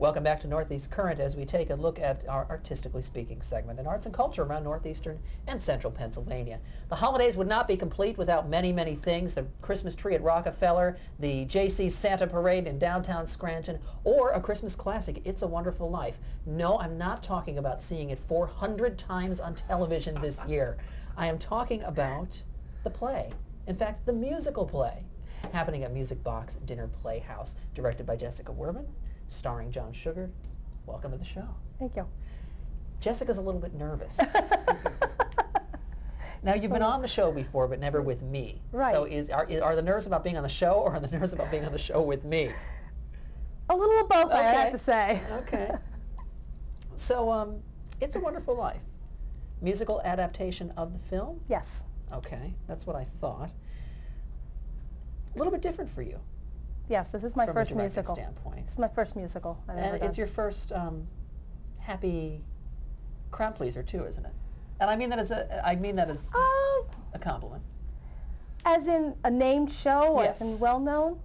Welcome back to Northeast Current as we take a look at our Artistically Speaking segment in arts and culture around northeastern and central Pennsylvania. The holidays would not be complete without many, many things. The Christmas tree at Rockefeller, the J.C.'s Santa Parade in downtown Scranton, or a Christmas classic, It's a Wonderful Life. No, I'm not talking about seeing it 400 times on television this year. I am talking about the play. In fact, the musical play, happening at Music Box Dinner Playhouse, directed by Jessica Werbin, starring John Schugard. Welcome to the show. Thank you. Jessica's a little bit nervous. Now, you've been on the show before, but never with me. Right. So are the nerves about being on the show, or are the nerves about being on the show with me? A little of both, Okay. I have to say. Okay. So, It's a Wonderful Life. Musical adaptation of the film? Yes. Okay, that's what I thought. A little bit different for you. Yes, this is my from first a directing musical. standpoint. This is my first musical I've ever And done. it's your first happy crowd pleaser too, isn't it? And I mean that as a compliment. As in a named show, or Yes. as in well-known?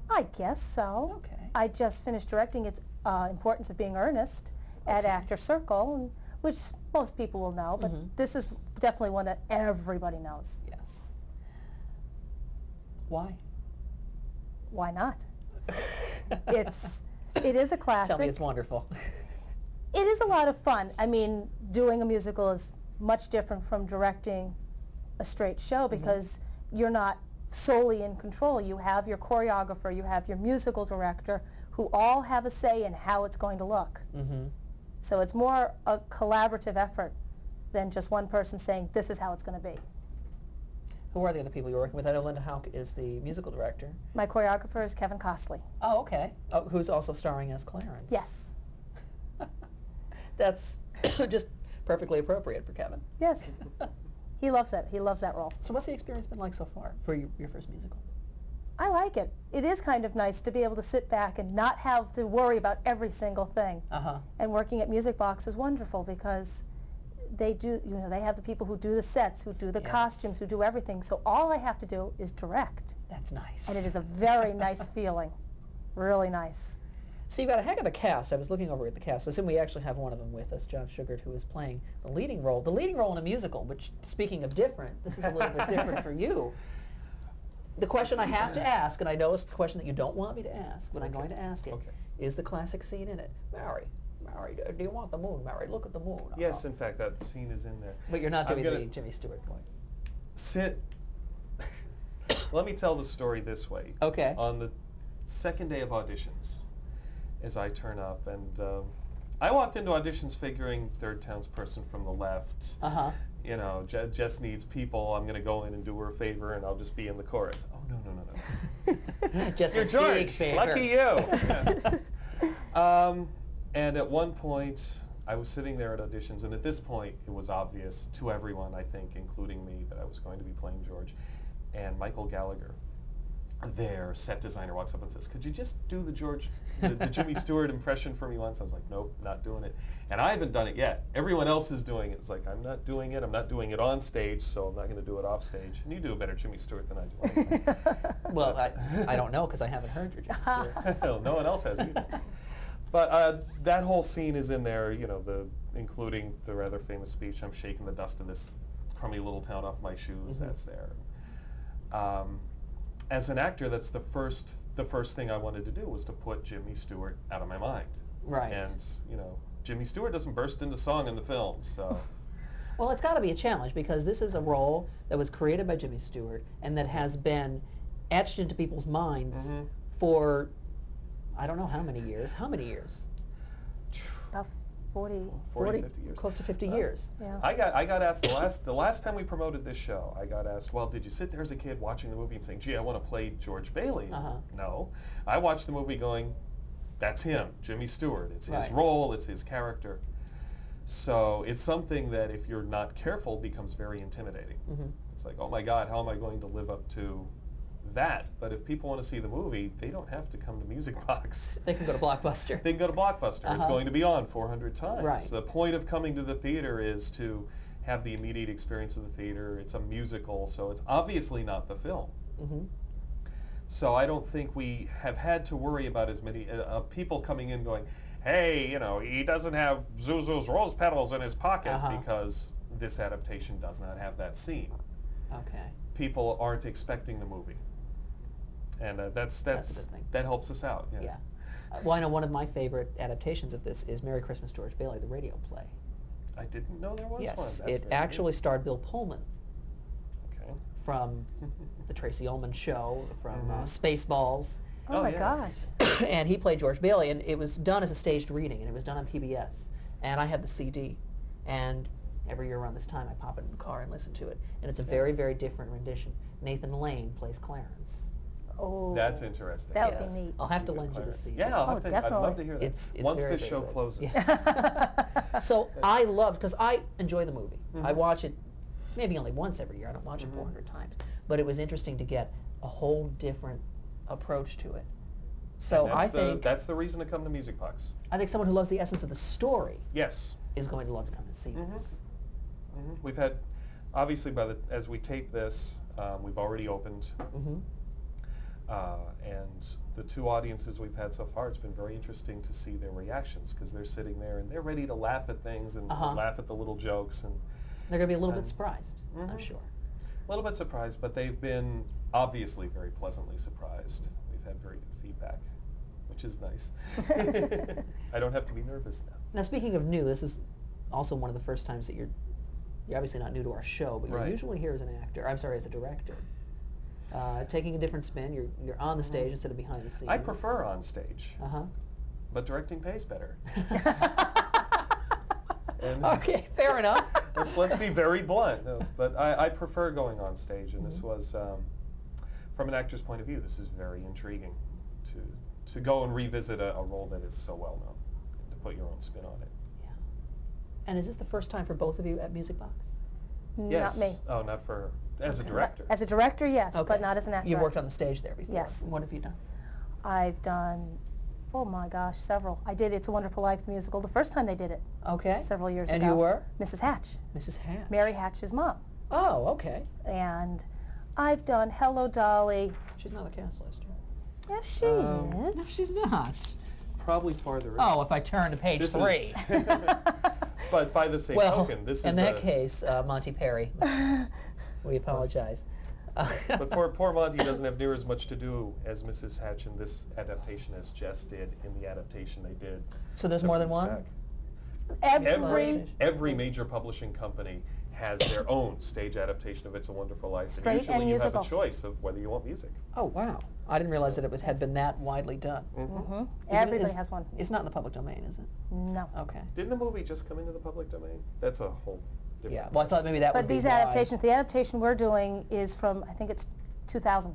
I guess so. Okay. I just finished directing its Importance of Being Earnest at Okay. Actor Circle, which most people will know, but this is definitely one that everybody knows. Yes. Why? Why not? It is a classic. Tell me it's wonderful. It is a lot of fun. I mean, doing a musical is much different from directing a straight show because you're not solely in control. You have your choreographer, you have your musical director, who all have a say in how it's going to look. So it's more a collaborative effort than just one person saying, this is how it's going to be. Who are the other people you're working with? I know Linda Houck is the musical director. My choreographer is Kevin Costley. Oh, okay. Oh, who's also starring as Clarence. Yes. That's just perfectly appropriate for Kevin. Yes. He loves it. He loves that role. So what's the experience been like so far for your first musical? I like it. It is kind of nice to be able to sit back and not have to worry about every single thing. And working at Music Box is wonderful because they do, they have the people who do the sets, who do the costumes, who do everything. So all I have to do is direct. That's nice. And it is a very nice feeling. Really nice. So you've got a heck of a cast. I was looking over at the cast. I assume we actually have one of them with us, John Schugard, who is playing the leading role. The leading role in a musical, which, speaking of different, this is a little bit different for you. The question I have to ask, and I know it's a question that you don't want me to ask, but I'm going to ask it, is the classic scene in it. Mary, do you want the moon, Mary? Look at the moon. Yes, in fact, that scene is in there. But you're not doing the Jimmy Stewart voice. Let me tell the story this way. Okay. On the second day of auditions, as I turn up, and I walked into auditions figuring third townsperson from the left. You know, Jess needs people. I'm going to go in and do her a favor, and I'll just be in the chorus. Oh, no. Just You're a George. big favor. Lucky you. And at one point, I was sitting there at auditions, and at this point, it was obvious to everyone, I think, including me, that I was going to be playing George. And Michael Gallagher, their set designer, walks up and says, could you just do the Jimmy Stewart impression for me once? I was like, nope, not doing it. And I haven't done it yet. Everyone else is doing it. It's like, I'm not doing it. I'm not doing it on stage, so I'm not going to do it off stage. And you do a better Jimmy Stewart than I do. Anyway. Well, I don't know because I haven't heard your Jimmy Stewart. Well, no one else has either. But that whole scene is in there, including the rather famous speech, I'm shaking the dust of this crummy little town off my shoes, that's there. As an actor, that's the first thing I wanted to do was to put Jimmy Stewart out of my mind. Right. And, Jimmy Stewart doesn't burst into song in the film, so. Well, it's got to be a challenge because this is a role that was created by Jimmy Stewart and that has been etched into people's minds for, I don't know how many years. How many years? About 40, 50 years. Close to 50 years. Yeah. I got asked the last time we promoted this show, I got asked, well, did you sit there as a kid watching the movie and saying, gee, I want to play George Bailey? No. I watched the movie going, that's him, Jimmy Stewart. It's his role, it's his character. So it's something that if you're not careful becomes very intimidating. It's like, oh my God, how am I going to live up to that? But if people want to see the movie, they don't have to come to Music Box. They can go to Blockbuster. They can go to Blockbuster. It's going to be on 400 times. Right. The point of coming to the theater is to have the immediate experience of the theater. It's a musical, so it's obviously not the film. So I don't think we have had to worry about as many people coming in going, hey, you know, he doesn't have Zuzu's rose petals in his pocket Uh-huh. because this adaptation does not have that scene. Okay. People aren't expecting the movie. And That's a good thing. that helps us out. Yeah. Yeah. Well, I know one of my favorite adaptations of this is Merry Christmas, George Bailey, the radio play. I didn't know there was one. Yes, That's it very actually starred Bill Pullman good. Okay. from the Tracy Ullman Show, from Mhm. Spaceballs, Oh, Oh, my yeah. gosh. and he played George Bailey, and it was done as a staged reading, and it was done on PBS. And I had the CD, and every year around this time I pop it in the car and listen to it, and it's a very, very different rendition. Nathan Lane plays Clarence. Oh. That's interesting. That would Yes. be neat. I'll have to Good lend you the Clarence. CD. Yeah, I'll Oh, have to, I'd love definitely. to hear that. It's Once very, the very show good. closes. Yes. So I loved, because I enjoy the movie. I Mhm. watch it maybe only once every year. I don't watch it Mhm. 400 times. But it was interesting to get a whole different approach to it. So And I that's that's the reason to come to Music Box. think someone who loves the essence of the story Yes. is going to love to come and see Mhm. this. We've had, obviously, as we tape this, we've already opened, Hmm. and the two audiences we've had so far, it's been very interesting to see their reactions because they're sitting there and they're ready to laugh at things and Uh-huh. laugh at the little jokes and They're going to be a little bit And- surprised, I'm Mhm. sure. a little bit surprised, but they've been obviously very pleasantly surprised. We've had very good feedback, which is nice. I don't have to be nervous now. Now, speaking of new, this is also one of the first times that you're obviously not new to our show, but you're Right. usually here as an actor. I'm sorry, as a director. Taking a different spin. You're on the stage instead of behind the scenes. I prefer on stage, Uh-huh. but directing pays better. And Okay, fair enough. let's be very blunt. No, but I prefer going on stage, and this was, from an actor's point of view, this is very intriguing to go and revisit a role that is so well known, and to put your own spin on it. Yeah. And is this the first time for both of you at Music Box? Yes. Not me. Oh, not for her. As a Okay. director. As a director, yes, Okay. but not as an actor. You've worked on the stage there before. Yes. What have you done? I've done, oh my gosh, several. I did It's a Wonderful Life, the musical, the first time they did it, Okay. several years And ago. you were? Mrs. Hatch, Mrs. Hatch. Mary Hatch's mom. Oh, okay. And I've done Hello, Dolly. She's not a cast list. Yes, she No, is. she's not. Probably farther. Oh, if I turn to page This 3. is- But by the same Well, token, this in is that case, Monty Perry. We apologize. But poor Monty doesn't have near as much to do as Mrs. Hatch in this adaptation as Jess did in the adaptation they did. So there's more than several one? years back. Every, Every major publishing company has their own stage adaptation of It's a Wonderful Life. Straight usually and you have musical. a choice of whether you want music. Oh, wow. I didn't realize that it had Yes. been that widely done. mhm. Is it- Everybody is- has one. It's not in the public domain, is it? No. Okay. Didn't the movie just come into the public domain? That's a whole different. Yeah. Well, I thought maybe that would But be these why. adaptations, the adaptation we're doing is from, I think it's 2000.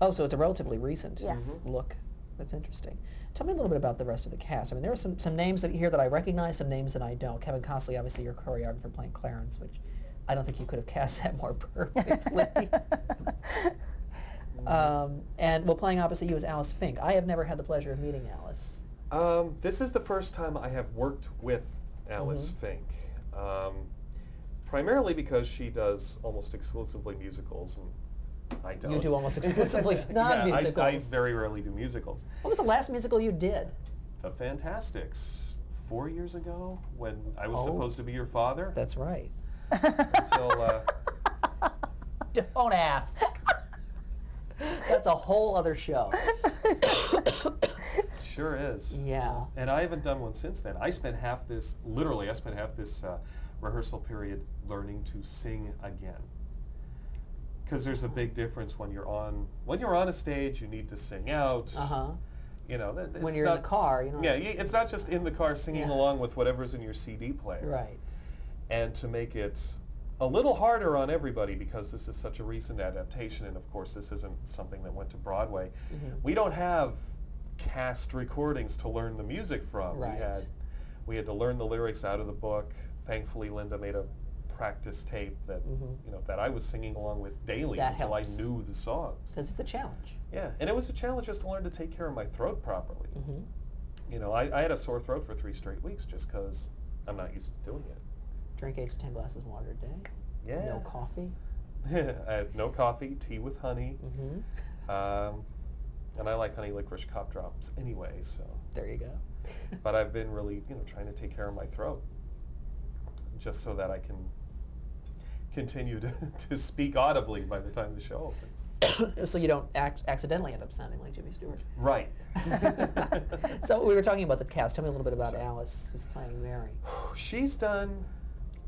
Oh, so it's a relatively recent Yes. look. That's interesting. Tell me a little bit about the rest of the cast. I mean, there are some names here that I recognize, some names that I don't. Kevin Costley, obviously your choreographer playing Clarence, which I don't think you could have cast that more perfectly. And well, playing opposite you is Alice Fink. I have never had the pleasure of meeting Alice. This is the first time I have worked with Alice Fink. Primarily because she does almost exclusively musicals, and I don't. You do almost exclusively Yeah, non-musicals. I very rarely do musicals. What was the last musical you did? The Fantastics, 4 years ago, when I was Oh. supposed to be your father. That's right. Until Don't ask. That's a whole other show. sure is. Yeah. And I haven't done one since then. I spent half this rehearsal period learning to sing again. Because there's a big difference when you're on a stage, you need to sing out. Uh-huh. You know, When it's you're in not- the car, you know. Yeah, it's not just in the car singing Yeah. along with whatever's in your CD player. Right. And to make it a little harder on everybody, because this is such a recent adaptation, and of course this isn't something that went to Broadway, we don't have cast recordings to learn the music from. Right. We had to learn the lyrics out of the book. Thankfully, Linda made a practice tape that that I was singing along with daily That until helps. I knew the songs. Because it's a challenge. Yeah, and it was a challenge just to learn to take care of my throat properly. You know, I had a sore throat for 3 straight weeks just because I'm not used to doing it. Drink 8 to 10 glasses of water a day. Yeah. No coffee. I had no coffee, tea with honey, and I like honey licorice cough drops anyway, so. There you go. But I've been really, trying to take care of my throat, just so that I can continue to speak audibly by the time the show opens. So you don't accidentally end up sounding like Jimmy Stewart. Right. So we were talking about the cast. Tell me a little bit about Alice, who's playing Mary. She's done,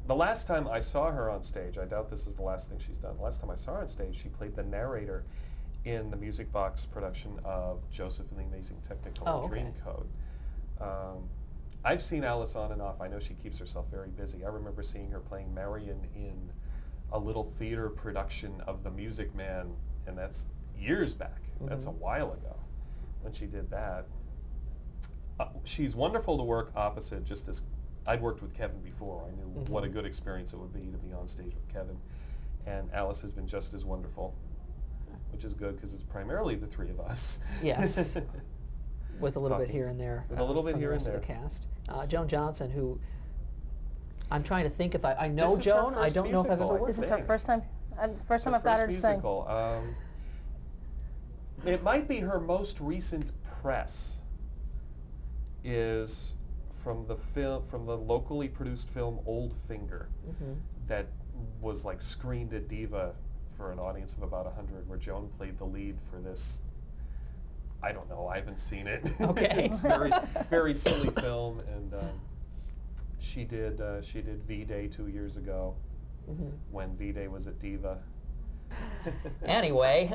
the last time I saw her on stage, I doubt this is the last thing she's done. The last time I saw her on stage, she played the narrator in the Music Box production of Joseph and the Amazing Technicolor Dreamcoat. I've seen Alice on and off. I know she keeps herself very busy. I remember seeing her playing Marion in a little theater production of The Music Man, and that's years back. That's a while ago when she did that. She's wonderful to work opposite, just as I'd worked with Kevin before. I knew what a good experience it would be to be on stage with Kevin. And Alice has been just as wonderful, which is good because it's primarily the three of us. Yes. With a little bit here and there. With a little bit from here the rest and of the there. cast. Joan Johnson, who I'm trying to think if I know This is her Joan. I first don't know if I've ever musical, I worked This with is her. her first time. First time I've got her to sing. Musical. It might be her most recent press is from the locally produced film Old Finger, that was like screened at Diva for an audience of about 100, where Joan played the lead for this. I don't know. I haven't seen it. Okay. It's very, very silly film, and she did V-Day 2 years ago when V-Day was at Diva. Anyway,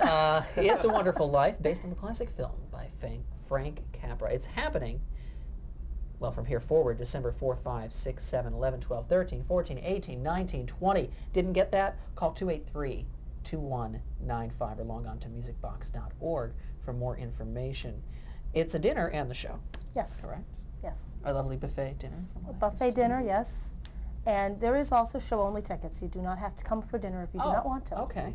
It's a Wonderful Life, based on the classic film by Frank Capra. It's happening, well, from here forward, December 4, 5, 6, 7, 11, 12, 13, 14, 18, 19, 20. Didn't get that? Call 283-2195 or log on to musicbox.org for more information. It's a dinner and the show, Yes. correct? Yes. A lovely buffet dinner. from A what I buffet dinner, understand. yes. And there is also show-only tickets. You do not have to come for dinner if you do not want to. Okay.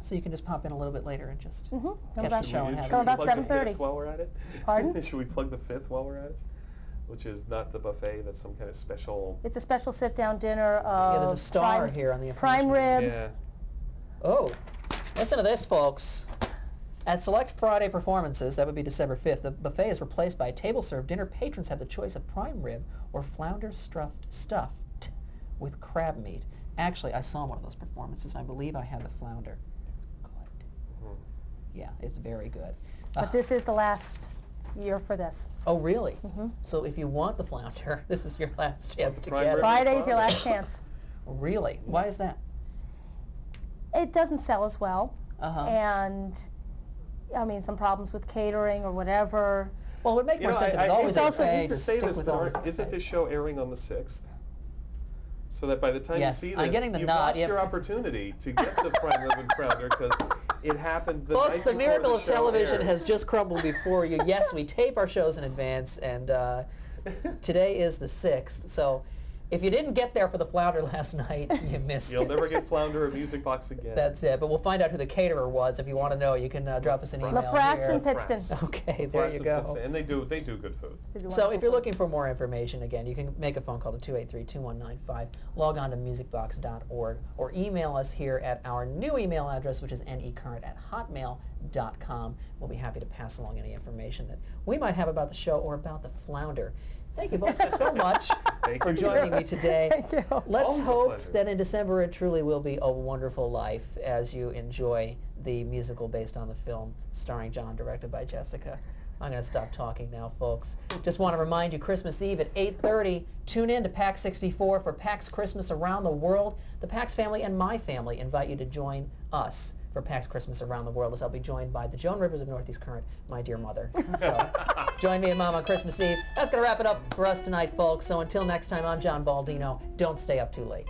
So you can just pop in a little bit later and just Come catch about, the show and have come it. about plug the 7:30. fifth while we're at it? Pardon? Should we plug the fifth while we're at it? Which is not the buffet, that's some kind of special. It's a special sit-down dinner of Yeah, there's a star prime, here on the prime information. rib. Yeah. Oh, listen to this, folks. At select Friday performances, that would be December 5th, the buffet is replaced by a table-served dinner. Patrons have the choice of prime rib or flounder stuffed with crab meat. Actually, I saw one of those performances, and I believe I had the flounder. It's good. Yeah, it's very good. But this is the last year for this. Oh, really? So if you want the flounder, this is your last chance to Prime get rib. it. Friday's your last chance. Really? Why is that? It doesn't sell as well, Uh-huh. and I mean some problems with catering or whatever. Well, it would make more sense if it's always it's also- a I I buffet hate to to say stick this, with but always the isn't buffet. this show airing on the 6th? So that by the time Yes, you see I'm this, getting the you've nod, lost yep. your opportunity to get the prime rib and flounder because it happened the Folks, night the before miracle the of show television aired. has just crumbled before you. Yes, we tape our shows in advance, and today is the 6th. So if you didn't get there for the flounder last night, you missed You'll it. never get flounder or Music Box again. That's it. But we'll find out who the caterer was. If you want to know, you can drop us an email. LaFrax here. and Pittston. Okay, there Flats you and go. Pittston, and they do good food. They do So if wonderful you're food. looking for more information, again, you can make a phone call to 283-2195, log on to musicbox.org, or email us here at our new email address, which is necurrent@hotmail.com. We'll be happy to pass along any information that we might have about the show or about the flounder. Thank you both so much Thank for you. joining me today. Thank you. Let's Always a hope pleasure. that in December it truly will be a wonderful life as you enjoy the musical based on the film starring John, directed by Jessica. I'm going to stop talking now, folks. Just want to remind you, Christmas Eve at 8:30, tune in to PAX 64 for PAX Christmas Around the World. The PAX family and my family invite you to join us for PAX Christmas Around the World, as I'll be joined by the Joan Rivers of Northeast Current, my dear mother. So join me and Mom on Christmas Eve. That's going to wrap it up for us tonight, folks. So until next time, I'm John Baldino. Don't stay up too late.